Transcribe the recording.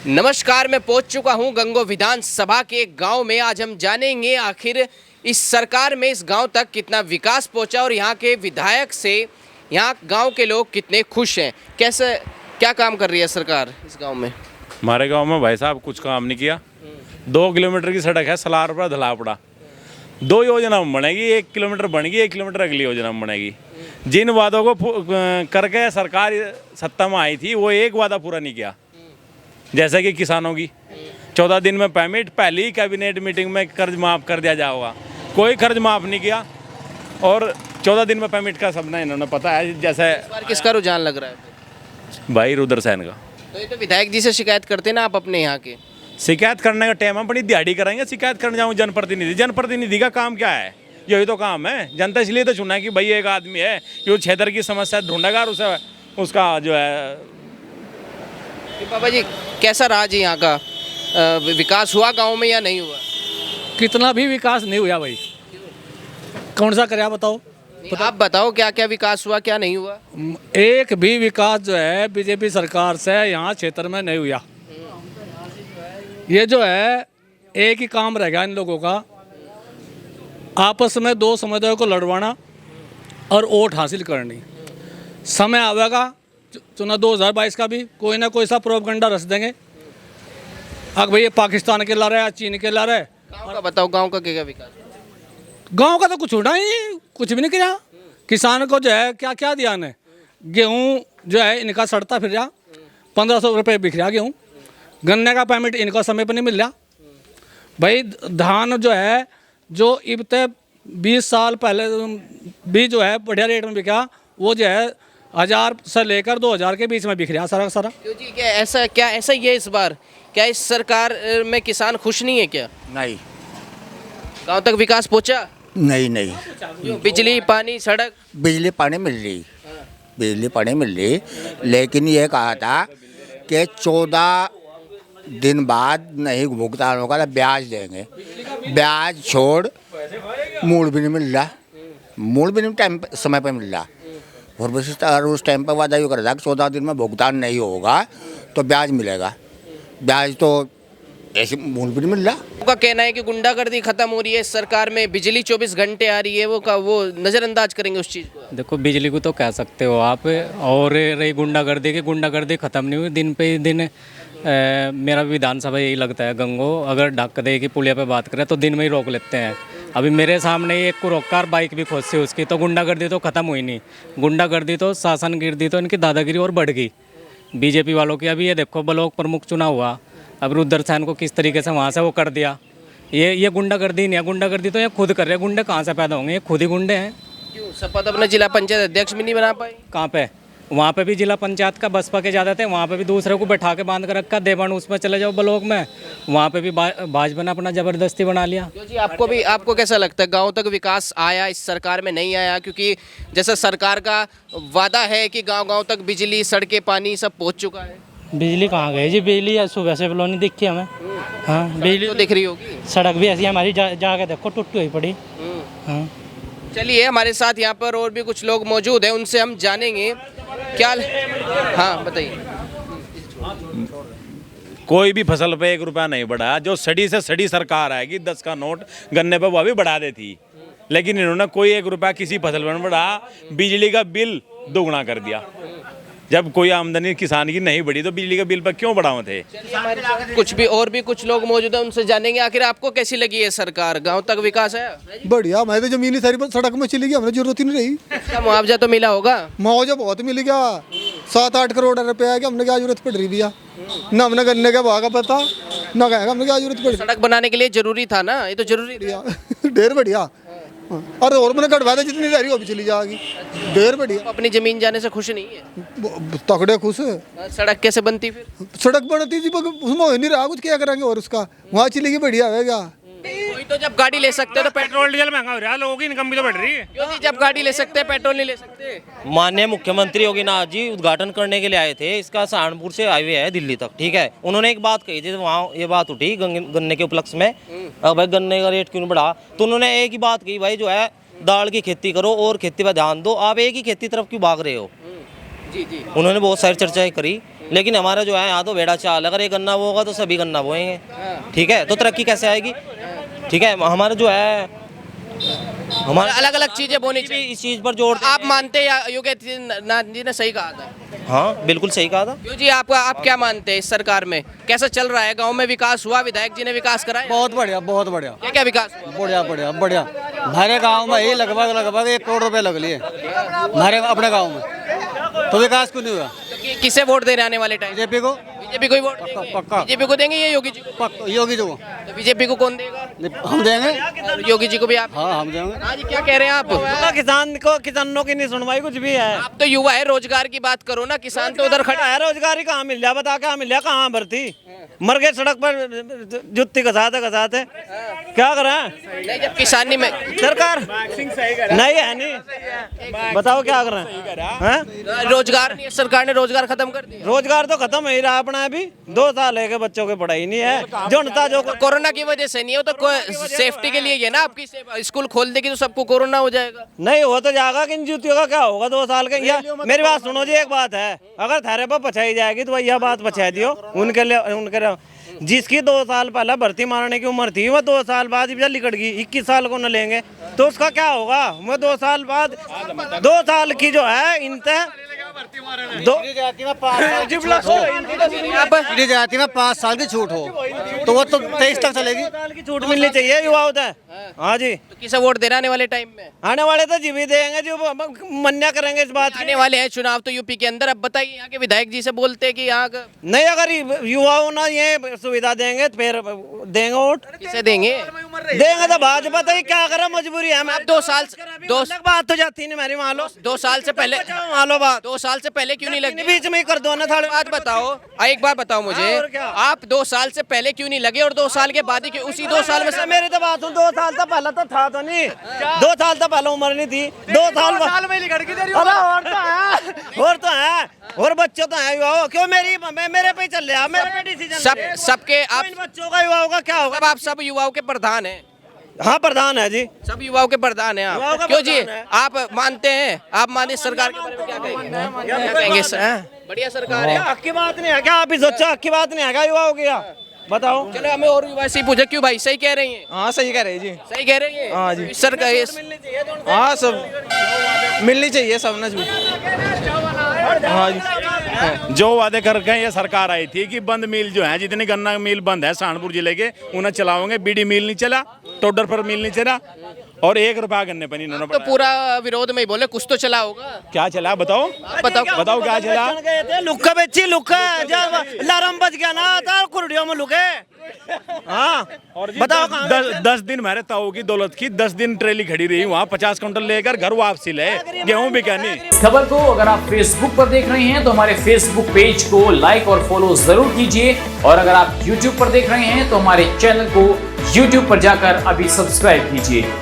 नमस्कार, मैं पहुंच चुका हूं गंगो विधानसभा के एक गांव में। आज हम जानेंगे आखिर इस सरकार में इस गांव तक कितना विकास पहुंचा और यहां के विधायक से यहां गांव के लोग कितने खुश हैं। कैसे क्या काम कर रही है सरकार इस गांव में? हमारे गांव में भाई साहब कुछ काम नहीं किया। 2 किलोमीटर की सड़क है, सलार पर धलापड़ा। 2 योजना बनेगी, 1 किलोमीटर बनेगी, 1 किलोमीटर अगली योजना बनेगी। जिन वादों को करके सरकार सत्ता में आई थी वो एक वादा पूरा नहीं किया। जैसे कि किसानों की 14 दिन में पेमेंट, पहली कैबिनेट मीटिंग में कर्ज माफ़ कर दिया जाएगा, कोई कर्ज माफ़ नहीं किया। और 14 दिन में पेमेंट का सपना इन्होंने पता है। जैसे इस बार किसका रुझान लग रहा है? भाई रुद्रसेन का। तो ये तो विधायक जी से शिकायत करते ना आप अपने यहाँ के? शिकायत करने का टाइम हम अपनी दिहाड़ी करेंगे। शिकायत करने जाऊँ जनप्रतिनिधि का काम क्या है? यही तो काम है। जनता इसलिए तो चुना है कि भाई एक आदमी है जो क्षेत्र की समस्या ढूंढेगा और उसे उसका जो है। बाबा जी, कैसा रहा जी यहाँ का? विकास हुआ गांव में या नहीं हुआ? कितना भी विकास नहीं हुआ भाई। कौन सा कराया बताओ? आप बताओ क्या क्या विकास हुआ, क्या नहीं हुआ? एक भी विकास जो है बीजेपी सरकार से यहाँ क्षेत्र में नहीं हुआ। ये जो है एक ही काम रह गया इन लोगों का, आपस में 2 समुदायों को लड़वाना और वोट हासिल करनी। समय आवेगा चुना 2022 का भी कोई ना कोई सा प्रोपगंडा रच देंगे। अब भाई ये पाकिस्तान के ला रहे हैं, चीन के ला रहे हैं। गाँव का बताओ, गाँव का क्या विकास? गांव का तो कुछ होना ही नहीं, कुछ भी नहीं किया। किसान को जो है क्या क्या दिया ने? गेहूँ जो है इनका सड़ता फिर रहा, 1500 रुपये बिक रहा गेहूँ। गन्ने का पेमेंट इनका समय पर नहीं मिल रहा। भाई धान जो है जो इब तक 20 साल पहले भी जो है बढ़िया रेट में बिका, वो जो है 1000 से लेकर 2000 के बीच में बिक रहा सारा सारा। क्यों जी, क्या ऐसा ही है इस बार? क्या इस सरकार में किसान खुश नहीं है क्या? नहीं गांव तक विकास पहुंचा? नहीं बिजली पानी सड़क? बिजली पानी मिल रही, बिजली पानी मिल रही, लेकिन ये कहा था कि 14 दिन बाद नहीं भुगतान होगा तो ब्याज देंगे। ब्याज छोड़ मूल भी नहीं मिल रहा, मूल भी नहीं टाइम समय पर मिल रहा। और विशेषतः अगर उस टाइम पर वादा ये कर रहा कि 14 दिन में भुगतान नहीं होगा तो ब्याज मिलेगा। ब्याज तो ऐसे मूल भी नहीं मिल रहा। उनका कहना है कि गुंडागर्दी खत्म हो रही है इस सरकार में, बिजली 24 घंटे आ रही है। वो नज़रअंदाज करेंगे उस चीज़ को? देखो, बिजली को तो कह सकते हो आप, और रही गुंडागर्दी की, गुंडागर्दी ख़त्म नहीं हुई। दिन पे दिन मेरा विधानसभा यही लगता है गंगो, अगर ढक दे की पुलिया पे बात करें तो दिन में ही रोक लेते हैं। अभी मेरे सामने ही एक को रोककर बाइक भी खोसी उसकी, तो गुंडागर्दी तो ख़त्म हुई नहीं। गुंडागर्दी तो शासनगिर्दी तो इनकी दादागिरी और बढ़ गई बीजेपी वालों की। अभी ये देखो ब्लॉक प्रमुख चुनाव हुआ, अब रुद्रसेन को किस तरीके से वहाँ से वो कर दिया। ये गुंडागर्दी नहीं है, गुंडागर्दी तो ये खुद कर रहे हैं। गुंडे कहाँ से पैदा होंगे? ये खुद ही गुंडे हैं। क्यों शपथ अपने जिला पंचायत अध्यक्ष भी नहीं बना पाए? कहाँ पे? वहाँ पे भी जिला पंचायत का बसपा के ज़्यादा थे, वहाँ पे भी दूसरे को बैठा के बांध कर रखा। देवान उसमें चले जाओ ब्लॉक में, वहाँ पे भी भाजपा ने अपना ज़बरदस्ती बना लिया। क्यों जी, आपको कैसा लगता है गांव तक विकास आया इस सरकार में नहीं आया? क्योंकि जैसा सरकार का वादा है कि गांव-गांव तक बिजली सड़कें पानी सब पहुंच चुका है। बिजली कहाँ गई जी? बिजली सुबह से बिलो नहीं दिखी हमें। हाँ, बिजली तो दिख रही होगी। सड़क भी ऐसी हमारी जाके देखो टूटी हुई पड़ी। हाँ, चलिए, हमारे साथ यहाँ पर और भी कुछ लोग मौजूद हैं, उनसे हम जानेंगे क्या। हाँ बताइए। कोई भी फसल पे 1 रुपया नहीं बढ़ा। जो सड़ी से सड़ी सरकार आएगी 10 का नोट गन्ने पे वो भी बढ़ा देती, लेकिन इन्होंने कोई 1 रुपया किसी फसल पर नहीं बढ़ा। बिजली का बिल दोगुना कर दिया। जब कोई आमदनी किसान की नहीं बढ़ी तो बिजली के बिल पर क्यों बढ़ाओ थे? कुछ लोग मौजूद हैं, उनसे जानेंगे आखिर आपको कैसी लगी है सरकार? गांव तक विकास है? बढ़िया। मैं तो जमीन ही सारी सड़क में चली गई, हमें जरूरत ही नहीं रही। इसका मुआवजा तो मिला होगा? मुआवजा बहुत मिल गया, 7-8 करोड़ रुपया है कि हमने क्या जरूरत पड़ रही भैया? ना हमने गन्ने का भाव का पता, ना कहेगा हमने क्या जरूरत पड़ रही। सड़क बनाने के लिए जरूरी था ना, ये तो जरूरी था। ढेर बढ़िया। अरे और मैंने कटवा दे, जितनी रही वो भी चली जाएगी। ढेर बढ़िया। अपनी जमीन जाने से खुश नहीं है? तकड़े खुश है। सड़क कैसे बनती फिर? सड़क बनती थी उसमें हो नहीं रहा, कुछ क्या करेंगे और उसका वहाँ चलेगी बढ़िया होगा। कोई तो जब गाड़ी ले सकते हैं तो पेट्रोल डीजल महंगा हो रहा है, लोगों की इनकम भी तो बढ़ रही है। क्यों नहीं? जब गाड़ी ले सकते हैं पेट्रोल नहीं ले सकते? माननीय मुख्यमंत्री योगीनाथ जी उद्घाटन करने के लिए आए थे। इसका सहारनपुर से हाईवे है दिल्ली तक, ठीक है। उन्होंने एक बात कही थी, वहाँ ये बात उठी गन्ने के उपलक्ष्य में, भाई गन्ने का रेट क्यों बढ़ा? तो उन्होंने एक ही बात कही, भाई जो है दाल की खेती करो और खेती पर ध्यान दो। आप एक ही खेती तरफ क्यों भाग रहे हो? जी जी। उन्होंने बहुत सारी चर्चाएं करी। लेकिन हमारा जो है यहाँ तो बेड़ा चाल, अगर ये गन्ना बोगा तो सभी गन्ना बोएंगे, ठीक है, तो तरक्की कैसे आएगी? ठीक है, हमारा जो है हमारा अलग अलग चीजें बोनी चाहिए, इस चीज़ पर जोर आप मानते हैं या योगी नाथ जी ने सही कहा था? हाँ बिल्कुल सही कहा था। क्यों जी, आप क्या मानते हैं इस सरकार में कैसा चल रहा है? गांव में विकास हुआ? विधायक जी ने विकास कराया? बहुत बढ़िया, बहुत बढ़िया, क्या क्या विकास हुआ? बढ़िया बढ़िया बढ़िया। हमारे गांव में ही लगभग 1 करोड़ रुपए लग लिए हमारे अपने गांव में, तो विकास क्यों नहीं हुआ? तो किसे वोट देने आने वाले टाइम? बीजेपी को, बीजेपी को ही वोट देंगे? पक्का। बीजेपी को देंगे या योगी जी को? योगी जी को। तो बीजेपी को कौन देगा? हम देंगे। और योगी जी को भी आप? हाँ हम देंगे। हाँ जी, क्या कह रहे हैं आप? किसानों की नहीं सुनवाई कुछ भी है। आप तो युवा है, रोजगार की बात करो ना। किसान तो उधर खड़े है, रोजगारी कहाँ मिल जाए? बता कहाँ मिल जाए? कहाँ भर्ती? मर गए सड़क पर, जुत्ती घसाते क्या करें? नहीं, जब किसानी में सरकार नहीं है, नहीं बताओ क्या कर रहे हैं? रोजगार नहीं है, सरकार ने रोजगार खत्म कर दिया। रोजगार तो खत्म ही रहा अपना, अभी 2 साल है कि बच्चों की पढ़ाई नहीं है। जनता जो कोरोना की वजह से नहीं हो तो सेफ्टी के लिए ये ना, आपकी स्कूल खोल देगी तो सबको कोरोना हो जाएगा। नहीं हो तो जाएगा, किन जूतियों का क्या होगा 2 साल के? या मेरी बात सुनो जी, एक बात है, अगर थारे पर पछाई जाएगी तो यह बात पछा दियो उनके लिए जिसकी 2 साल पहले भर्ती मारने की उम्र थी, वह 2 साल बाद लिकट गई, 21 साल को न लेंगे तो उसका क्या होगा? वो 2 साल बाद 2 साल की जो है इनते जाती में 5 साल की छूट हो तो वो तो 23 तक चलेगी। की छूट मिलनी चाहिए युवाओं को। हाँ जी, तो किसे वोट देना आने वाले टाइम में? आने वाले तो जीवी देंगे जो मन्या करेंगे इस बात की। आने वाले हैं चुनाव तो यूपी के अंदर। अब बताइए, यहाँ के विधायक जी से बोलते हैं कि यहाँ का नहीं, अगर युवाओं ना ये सुविधा देंगे तो फिर देंगे वोट। किसे देंगे? देंगे तो भाजपा, तो क्या करें, मजबूरी है। अब 2 साल बात तो जाती नहीं मेरी, मान लो 2 साल से पहले, मान लो बात 2 साल से पहले क्यों नहीं लगे? बीच में ही कर दो ना थाड़े। बात बताओ, एक बात बताओ मुझे, और क्या? आप 2 साल से पहले क्यों नहीं लगे और 2 साल के बाद ही क्यों? उसी 2 साल में से मेरी तो बात सुन, 2 साल तो पहले तो था तो नहीं, 2 साल तो पहले उम्र नहीं थी, 2 साल में लिखड़ की तेरी। और तो है और बच्चों तो है युवाओं, क्यों मेरे पे चल रहा, मेरे पे डिसीजन सबके आप बच्चों का युवाओं का क्या होगा? आप सब युवाओं के प्रधान हैं। हाँ प्रधान है जी, सब युवाओं के प्रधान हैं युवाओं आप। का क्यों जी, प्रधान है। आप मानते हैं? आप मानिए सरकार के बारे में क्या कहेंगे? क्या कहेंगे सर? बढ़िया सरकार है। आपकी बात नहीं है क्या? आप ही सोचो, आपकी बात नहीं है क्या युवाओं की? बताओ। चलो हमें और युवा से पूछे, क्यों भाई सही कह रही हैं? हाँ सही कह रहे जी, सही कह रही हैं। हाँ जी। सरकार हाँ सब मिलनी चाहिए, सब ना झूठ। हाँ जी, जो वादे करके ये सरकार आई थी कि बंद मिल जो है, जितनी गन्ना मिल बंद है सहारनपुर जिले के, उन्हें चलाओगे। बीडी मिल नहीं चला, टोडर पर मिल नहीं चला, और 1 रुपया गन्ने पर नहीं इन्होंने तो पूरा विरोध में ही बोले, कुछ तो चला होगा। क्या चला बताओ? बताओ क्या चला? लुक्का बेची, लुक्का जब लारम बज गया ना था कुर्डियों में लुके। हाँ और बताओ 10 दिन मेरे ताऊ की दौलत की 10 दिन ट्रेली खड़ी रही वहाँ, 50 क्विंटल लेकर घर वापसी ले, गेहूं भी कहनी। इस खबर को अगर आप फेसबुक पर देख रहे हैं तो हमारे फेसबुक पेज को लाइक और फॉलो जरूर कीजिए, और अगर आप यूट्यूब पर देख रहे हैं तो हमारे चैनल को यूट्यूब पर जाकर अभी सब्सक्राइब कीजिए।